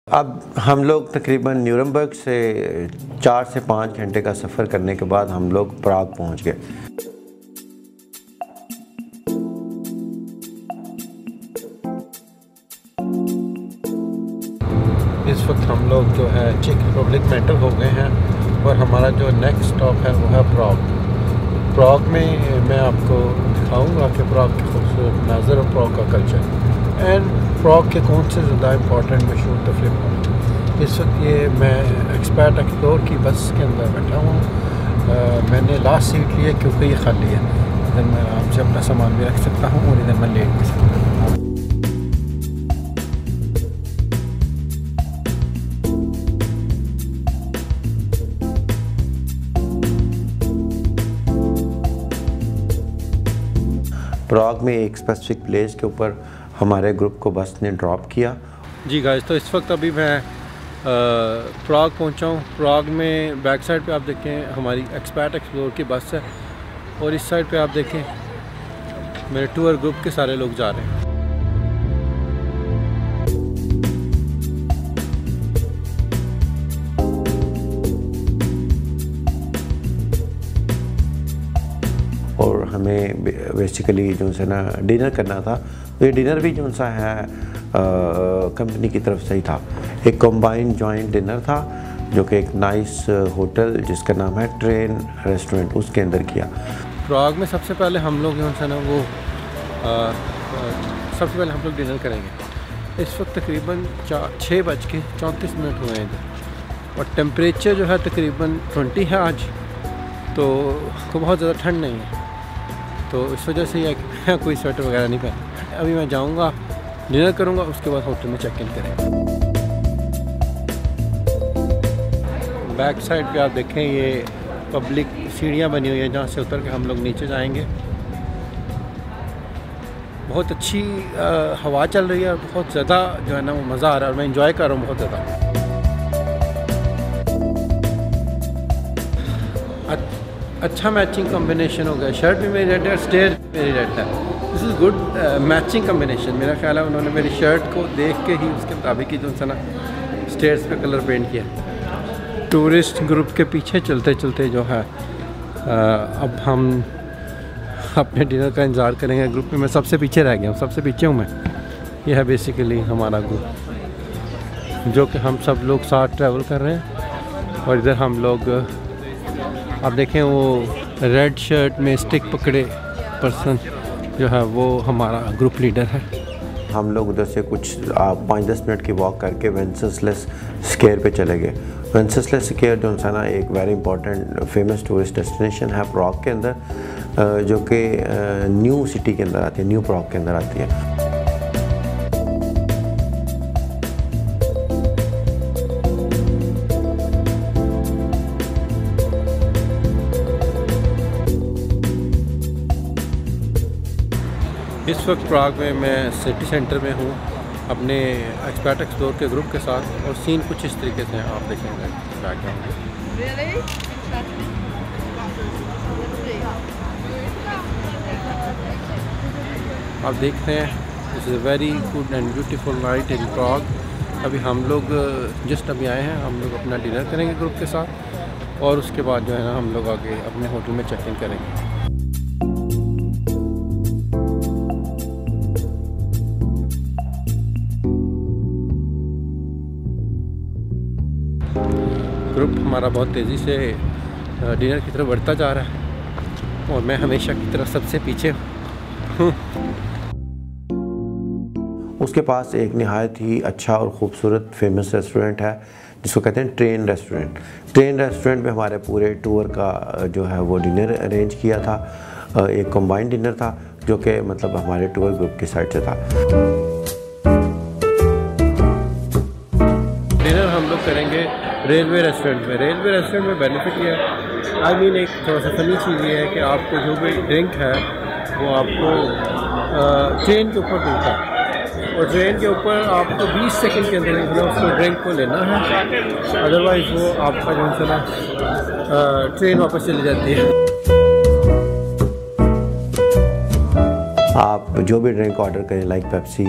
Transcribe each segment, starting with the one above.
अब हम लोग तकरीबन न्यूरमबर्ग से 4 से 5 घंटे का सफ़र करने के बाद हम लोग प्राग पहुंच गए। इस वक्त हम लोग जो है चेक रिपब्लिक में एंटर हो गए हैं और हमारा जो नेक्स्ट स्टॉप है वो है प्राग। प्राग में मैं आपको दिखाऊंगा कि प्राग के खूबसूरत मंज़र और प्राग का कल्चर एंड प्राग के कौन से ज़्यादा इंपॉर्टेंट मशहूर तफरीह पॉइंट। इस वक्त ये मैं एक्सपर्ट एक्सप्लोर की बस के अंदर बैठा हूँ। मैंने लास्ट सीट ली है क्योंकि ये खाली है, इधर मैं आराम से अपना सामान भी रख सकता हूँ और इधर मैं लेट भी सकता हूँ। प्राग में एक स्पेसिफिक प्लेस के ऊपर हमारे ग्रुप को बस ने ड्रॉप किया। जी गाइस, तो इस वक्त अभी मैं प्राग पहुंचा हूँ। प्राग में बैक साइड पे आप देखें हमारी एक्सपर्ट एक्सप्लोर की बस है और इस साइड पे आप देखें मेरे टूर ग्रुप के सारे लोग जा रहे हैं। और हमें बेसिकली जो है ना डिनर करना था, तो ये डिनर भी जो सा है कंपनी की तरफ से ही था। एक कंबाइंड जॉइंट डिनर था जो कि एक नाइस होटल जिसका नाम है ट्रेन रेस्टोरेंट, उसके अंदर किया। प्राग में सबसे पहले हम लोग जो है ना वो सबसे पहले हम लोग डिनर करेंगे। इस वक्त तकरीबन 6:34 हुए हैं इधर और टेम्परेचर जो है तकरीबन 20 है आज, तो बहुत ज़्यादा ठंड नहीं है, तो इस वजह से यह कोई स्वेटर वगैरह नहीं पहना। अभी मैं जाऊंगा डिनर करूंगा, उसके बाद होटल में चेक इन करेंगे। बैक साइड पे आप देखें ये पब्लिक सीढ़ियाँ बनी हुई है जहाँ से उतर के हम लोग नीचे जाएंगे। बहुत अच्छी हवा चल रही है और बहुत ज़्यादा जो है ना वो मज़ा आ रहा है और मैं इंजॉय कर रहा हूँ बहुत ज़्यादा। अच्छा मैचिंग कॉम्बिनेशन हो गया, शर्ट भी मेरी रेड है, स्टेयर भी मेरी रेड है। This is good matching combination. मेरा ख्याल है उन्होंने मेरी शर्ट को देख के ही उसके मुताबिक ही जो है ना स्टेयर्स पे कलर पेंट किया। टूरिस्ट ग्रुप के पीछे चलते चलते जो है अब हम अपने डिनर का इंतज़ार करेंगे। ग्रुप में मैं सबसे पीछे रह गया हूँ, सबसे पीछे हूँ मैं। यह है बेसिकली हमारा ग्रुप जो कि हम सब लोग साथ ट्रैवल कर रहे हैं। और इधर हम लोग आप देखें वो रेड शर्ट में स्टिक पकड़े पर्सन जो है वो हमारा ग्रुप लीडर है। हम लोग उधर से कुछ 5-10 मिनट की वॉक करके वेंसेसलेस स्क्वायर पे चले गए। वेंसेसलेस स्क्वायर जो है ना एक very important famous tourist destination है प्राग के अंदर, जो कि न्यू सिटी के अंदर आती है, न्यू प्राग के अंदर आती है। इस वक्त प्राग में मैं सिटी सेंटर में हूँ अपने एक्सपर्ट एक्सप्लोर के ग्रुप के साथ और सीन कुछ इस तरीके से आप देखेंगे बैकग्राउंड। आप देख रहे हैं this is a very good and beautiful night in Prague. अभी हम लोग जस्ट अभी आए हैं, हम लोग अपना डिनर करेंगे ग्रुप के साथ और उसके बाद जो है ना हम लोग आगे अपने होटल में चेक इन करेंगे। ग्रुप हमारा बहुत तेज़ी से डिनर की तरफ बढ़ता जा रहा है और मैं हमेशा की तरह सबसे पीछे हूँ। उसके पास एक नहायत ही अच्छा और ख़ूबसूरत फेमस रेस्टोरेंट है जिसको कहते हैं ट्रेन रेस्टोरेंट। ट्रेन रेस्टोरेंट में हमारे पूरे टूर का जो है वो डिनर अरेंज किया था। एक कंबाइंड डिनर था जो कि मतलब हमारे टूर ग्रुप की साइड से था। डिनर हम लोग करेंगे रेलवे रेस्टोरेंट में। रेलवे रेस्टोरेंट में बेनिफिट ये है, आई मीन एक थोड़ा सा फनी चीज़ ये है कि आपको जो भी ड्रिंक है वो आपको ट्रेन के ऊपर मिलता है और ट्रेन के ऊपर आपको 20 सेकंड के अंदर उसको ड्रिंक को लेना है, अदरवाइज़ वो आपका जो है ना ट्रेन वापस चली जाती है। आप जो भी ड्रिंक ऑर्डर करें, लाइक पेप्सी,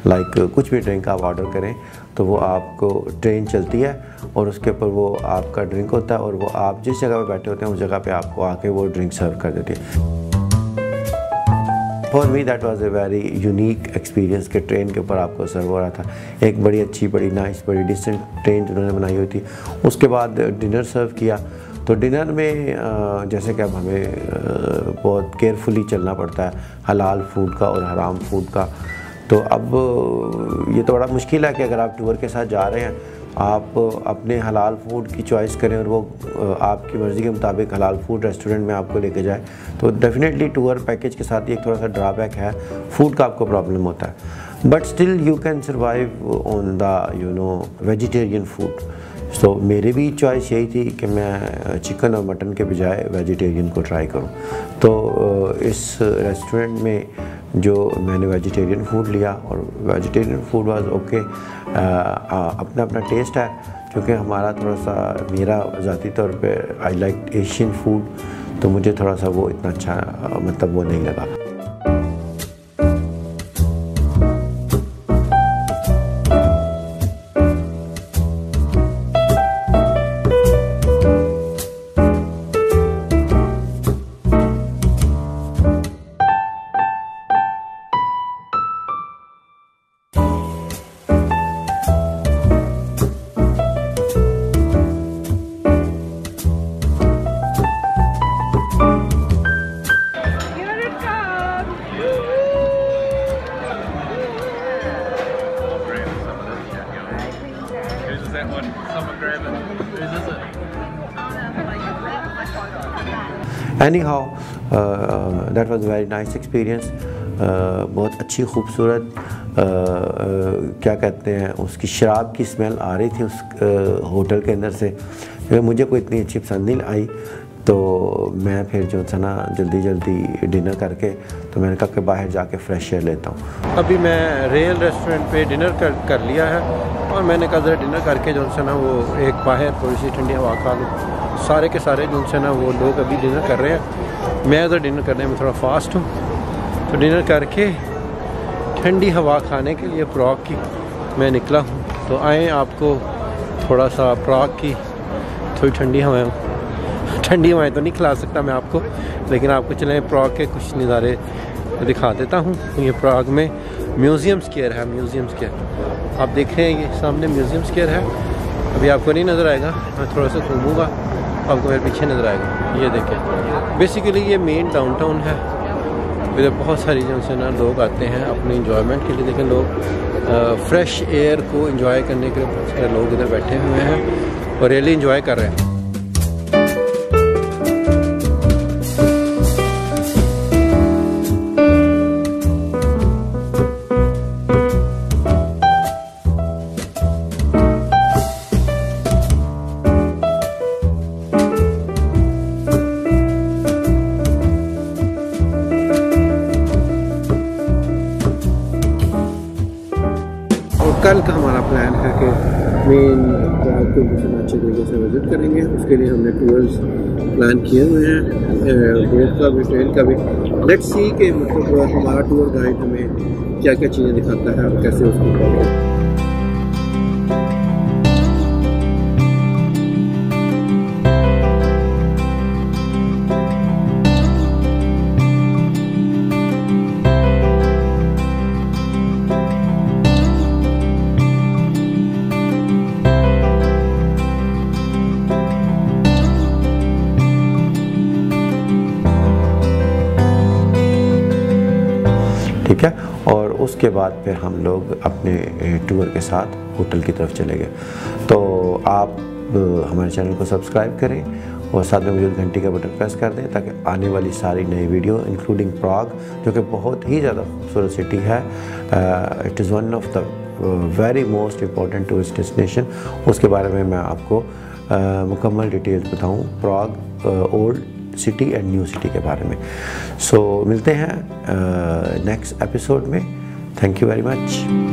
लाइक कुछ भी ड्रिंक आप ऑर्डर करें तो वो आपको ट्रेन चलती है और उसके ऊपर वो आपका ड्रिंक होता है और वो आप जिस जगह पे बैठे होते हैं उस जगह पे आपको आके वो ड्रिंक सर्व कर देती है। For me that was a very unique experience कि ट्रेन के ऊपर आपको सर्व हो रहा था। एक बड़ी अच्छी, बड़ी नाइस, बड़ी डिसेंट ट्रेन जिन्होंने बनाई हुई थी। उसके बाद डिनर सर्व किया। तो डिनर में जैसे कि अब हमें बहुत केयरफुली चलना पड़ता है हलाल फूड का और हराम फूड का। तो अब ये तो बड़ा मुश्किल है कि अगर आप टूर के साथ जा रहे हैं, आप अपने हलाल फूड की चॉइस करें और वो आपकी मर्ज़ी के मुताबिक हलाल फूड रेस्टोरेंट में आपको लेके जाए। तो डेफिनेटली टूर पैकेज के साथ एक थोड़ा सा ड्रॉबैक है, फूड का आपको प्रॉब्लम होता है, but still you can survive on the vegetarian food. So मेरी भी चॉइस यही थी कि मैं चिकन और मटन के बजाय वेजिटेरियन को ट्राई करूं। तो इस रेस्टोरेंट में जो मैंने वेजिटेरियन फूड लिया और वेजिटेरियन फूड वाज ओके। अपना अपना टेस्ट है, क्योंकि हमारा थोड़ा सा, मेरा ज़ाती तौर पे आई लाइक एशियन फूड, तो मुझे थोड़ा सा वो इतना अच्छा मतलब वो नहीं लगा। Anyhow, that was a very nice experience. बहुत अच्छी खूबसूरत क्या कहते हैं, उसकी शराब की स्मेल आ रही थी उस होटल के अंदर से। मुझे कोई इतनी अच्छी पसंद नहीं आई, तो मैं फिर जो था ना जल्दी डिनर करके, तो मैंने कहा कि बाहर जाके फ्रेश एयर लेता हूँ। अभी मैं रेल रेस्टोरेंट पे डिनर कर लिया है और मैंने कहा ज़रा डिनर करके जो है ना वो एक बाहर थोड़ी सी ठंडी हवा खा लूँ। सारे के सारे जो है ना वो लोग अभी डिनर कर रहे हैं, मैं उधर डिनर करने में थोड़ा फास्ट हूँ। तो डिनर करके ठंडी हवा खाने के लिए प्राग की मैं निकला हूँ। तो आए आपको थोड़ा सा प्राग की थोड़ी ठंडी हवाएं तो नहीं खिला सकता मैं आपको, लेकिन आपको चलें प्राग के कुछ नज़ारे दिखा देता हूँ। ये प्राग में म्यूज़ियम स्क्वायर है, म्यूज़ियम स्क्वायर आप देख रहे हैं, ये सामने म्यूज़ियम स्क्वायर है। अभी आपको नहीं नज़र आएगा, मैं थोड़ा सा घूमूंगा आपको मेरे पीछे नज़र आएगा। ये देखें, बेसिकली ये मेन डाउनटाउन है। इधर बहुत सारी जो है ना लोग आते हैं अपने इंजॉयमेंट के लिए। देखें, लोग फ्रेश एयर को इंजॉय करने के लिए बहुत सारे लोग इधर बैठे हुए हैं और रियली इंजॉय कर रहे हैं। कल का हमारा प्लान है कि मेन प्राग को अच्छे तरीके से विजिट करेंगे। उसके लिए हमने टूर्स प्लान किए हुए हैं, बोट का भी, ट्रेन का भी। लेट्स सी कि मतलब हमारा टूर गाइड हमें क्या क्या चीज़ें दिखाता है और कैसे उसको करें। ठीक है, और उसके बाद फिर हम लोग अपने टूर के साथ होटल की तरफ चले गए। तो आप हमारे चैनल को सब्सक्राइब करें और साथ में मौजूद घंटी का बटन प्रेस कर दें ताकि आने वाली सारी नई वीडियो इंक्लूडिंग प्राग, जो कि बहुत ही ज़्यादा खूबसूरत सिटी है, it is one of the very most important tourist destination, उसके बारे में मैं आपको मुकम्मल डिटेल्स बताऊँ, Prague old city and new city के बारे में। सो मिलते हैं नेक्स्ट एपिसोड में। Thank you very much.